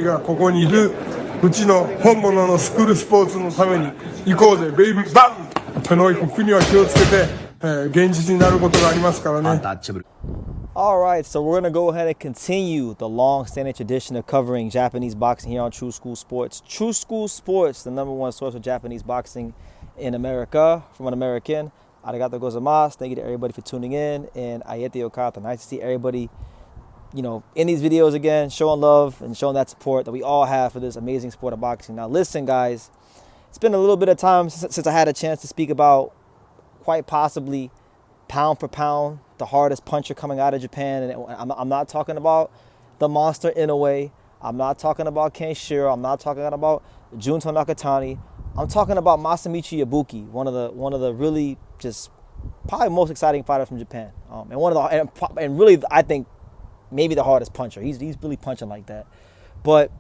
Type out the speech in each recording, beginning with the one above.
がここにいるうちの本物のスクールスポーツのために行こうぜベイビーバンこの国は気をつけて、現実になることがありますからね。All right, so we're going to go ahead and continue the long-standing tradition of covering Japanese boxing here on True School Sports. True School Sports, the #1 source of Japanese boxing in America, from an American. Arigato gozaimasu. Thank you to everybody for tuning in. And ayete okata. Nice to see everybody, in these videos again, showing love and showing that support that we all have for this amazing sport of boxing. Now, listen, guys, it's been a little bit of time since I had a chance to speak about quite possibly pound for pound the hardest puncher coming out of Japan. And I'm not talking about the monster Inoue. I'm not talking about Kenshiro. I'm not talking about Junto Nakatani. I'm talking about Masamichi Yabuki, one of the really just probably most exciting fighters from Japan, and really I think maybe the hardest puncher. He's really punching like that. But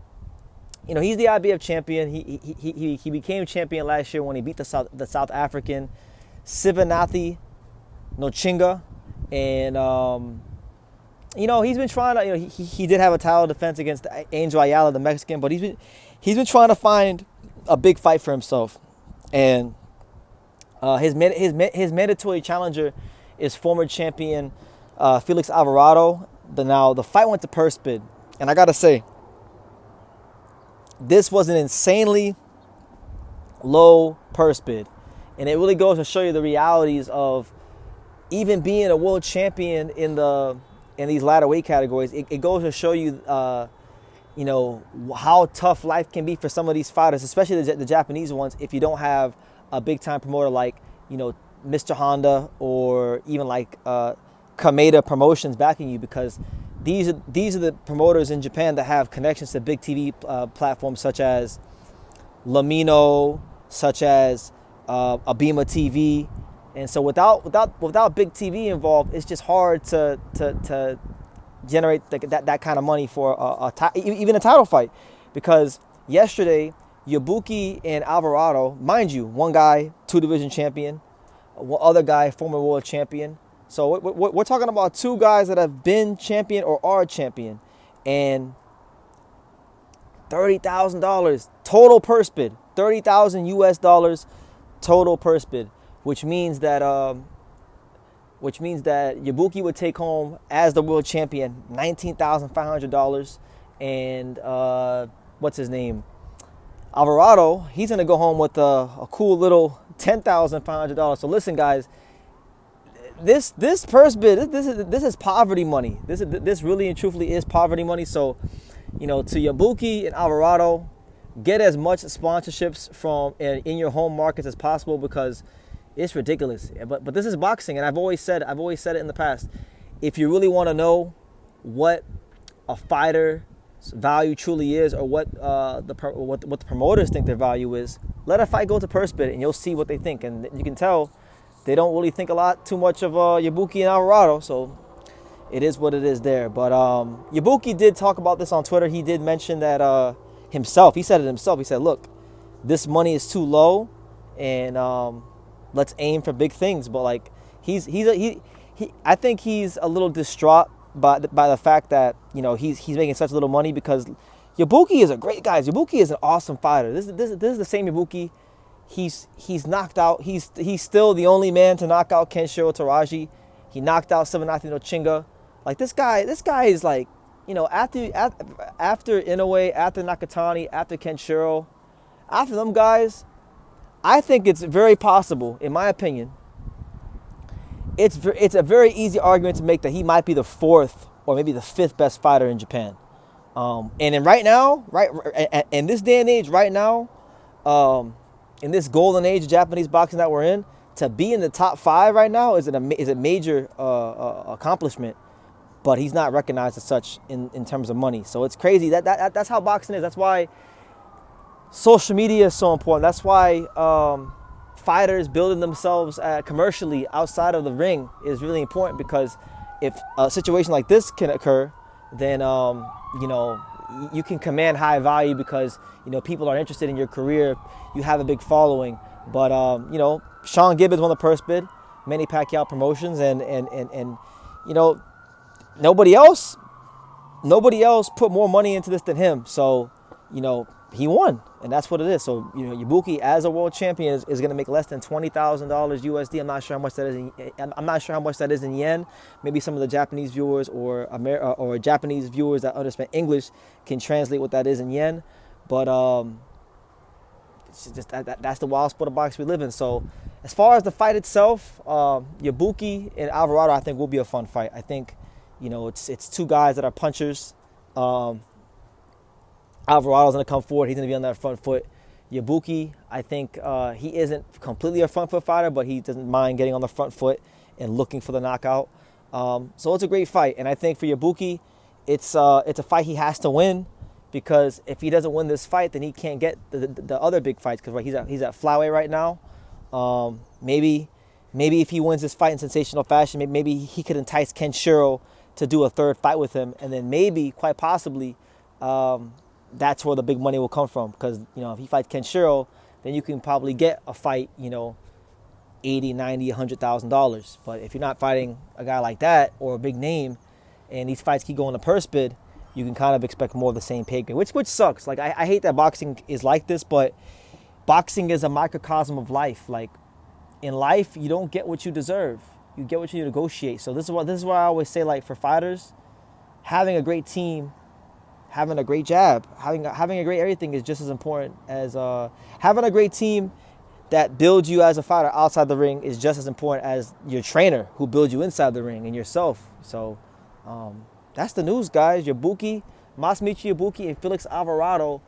he's the IBF champion. He became champion last year when he beat the South African Sivanathi Nochinga. And he's been trying to, he did have a title defense against Angel Ayala, the Mexican, but he's been trying to find a big fight for himself. And his mandatory challenger is former champion Felix Alvarado. Now the fight went to purse bid, and I gotta say, this was an insanely low purse bid, and it really goes to show you the realities of even being a world champion in these lighter weight categories. It goes to show you, how tough life can be for some of these fighters, especially the Japanese ones, if you don't have a big time promoter like, Mr. Honda or even like Kameda Promotions backing you, because these are the promoters in Japan that have connections to big TV platforms such as Lamino, such as Abima TV. And so without big TV involved, it's just hard to generate that kind of money for even a title fight. Because yesterday, Yabuki and Alvarado, mind you, one guy 2-division champion, one other guy former world champion. So we're talking about two guys that have been champion or are champion, and $30,000 total purse bid, $30,000 total purse bid. Which means that Yabuki would take home as the world champion $19,500, and what's his name? Alvarado, he's gonna go home with a cool little $10,500. So listen, guys, this purse bid, this is poverty money. This really and truthfully is poverty money. So, to Yabuki and Alvarado, get as much sponsorships from in your home markets as possible, because it's ridiculous. But this is boxing, and I've always said it in the past. If you really want to know what a fighter's value truly is, or what the promoters think their value is, let a fight go to purse bid, and you'll see what they think. And you can tell they don't really think too much of Yabuki and Alvarado. So it is what it is there. But Yabuki did talk about this on Twitter. He did mention that himself. He said it himself. He said, "Look, this money is too low, and let's aim for big things." But like I think he's a little distraught by the fact that he's making such little money, because Yabuki is a great guy. Yabuki is an awesome fighter. This is the same Yabuki. He's knocked out. He's still the only man to knock out Kenshiro Taraji. He knocked out Sivanathi Nochinga. Like this guy is like, after Inoue, after Nakatani, after Kenshiro, after them guys, I think it's very possible, in my opinion, it's a very easy argument to make that he might be the 4th or maybe the 5th best fighter in Japan. And in right now, in this day and age, right now, in this golden age of Japanese boxing that we're in, to be in the top 5 right now is a major accomplishment. But he's not recognized as such in terms of money. So it's crazy. That's how boxing is. That's why social media is so important. That's why fighters building themselves commercially outside of the ring is really important, because if a situation like this can occur, then you can command high value, because people are interested in your career. You have a big following. But Sean Gibbons won the purse bid, Manny Pacquiao Promotions, and nobody else nobody else put more money into this than him. So, you know, he won, and that's what it is. So, you know, Yabuki as a world champion is going to make less than $20,000 USD. I'm not sure how much that is. I'm not sure how much that is in yen. Maybe some of the Japanese viewers or Japanese viewers that understand English can translate what that is in yen. But it's just that's the wild sport of boxing we live in. So, as far as the fight itself, Yabuki and Alvarado, I think will be a fun fight. I think, you know, it's two guys that are punchers. Alvarado's going to come forward. He's going to be on that front foot. Yabuki, I think he isn't completely a front foot fighter, but he doesn't mind getting on the front foot and looking for the knockout. So it's a great fight. And I think for Yabuki, it's a fight he has to win, because if he doesn't win this fight, then he can't get the other big fights, because he's at flyweight right now. Maybe if he wins this fight in sensational fashion, maybe he could entice Ken Shiro to do a third fight with him, and then maybe, quite possibly, that's where the big money will come from. Because, you know, if he fights Ken Shiro, then you can probably get a fight, you know, $80,000, $90,000, $100,000. But if you're not fighting a guy like that or a big name, and these fights keep going to purse bid, you can kind of expect more of the same pay grade, which sucks. Like, I hate that boxing is like this, but boxing is a microcosm of life. Like, in life, you don't get what you deserve. You get what you negotiate. So this is why I always say, like, for fighters, having a great team, having a great jab, having a great everything is just as important as having a great team that builds you as a fighter outside the ring is just as important as your trainer who builds you inside the ring and yourself. So that's the news, guys. Masamichi Yabuki and Felix Alvarado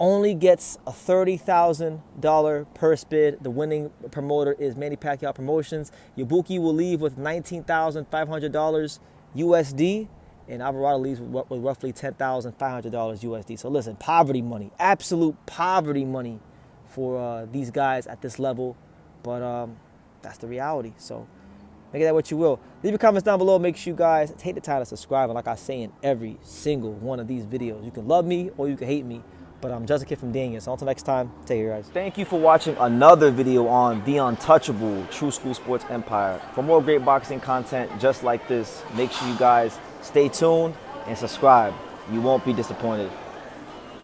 only gets a $30,000 purse bid. The winning promoter is Manny Pacquiao Promotions. Yabuki will leave with $19,500 USD. And Alvarado leaves with roughly $10,500 USD. So listen, poverty money, absolute poverty money for these guys at this level. But that's the reality. So make of that what you will. Leave your comments down below. Make sure you guys take the time to subscribe. And like I say in every single one of these videos, you can love me or you can hate me. But I'm just a kid from Daniel. So until next time, take care, guys. Thank you for watching another video on the untouchable True School Sports Empire. For more great boxing content just like this, make sure you guys stay tuned and subscribe. You won't be disappointed.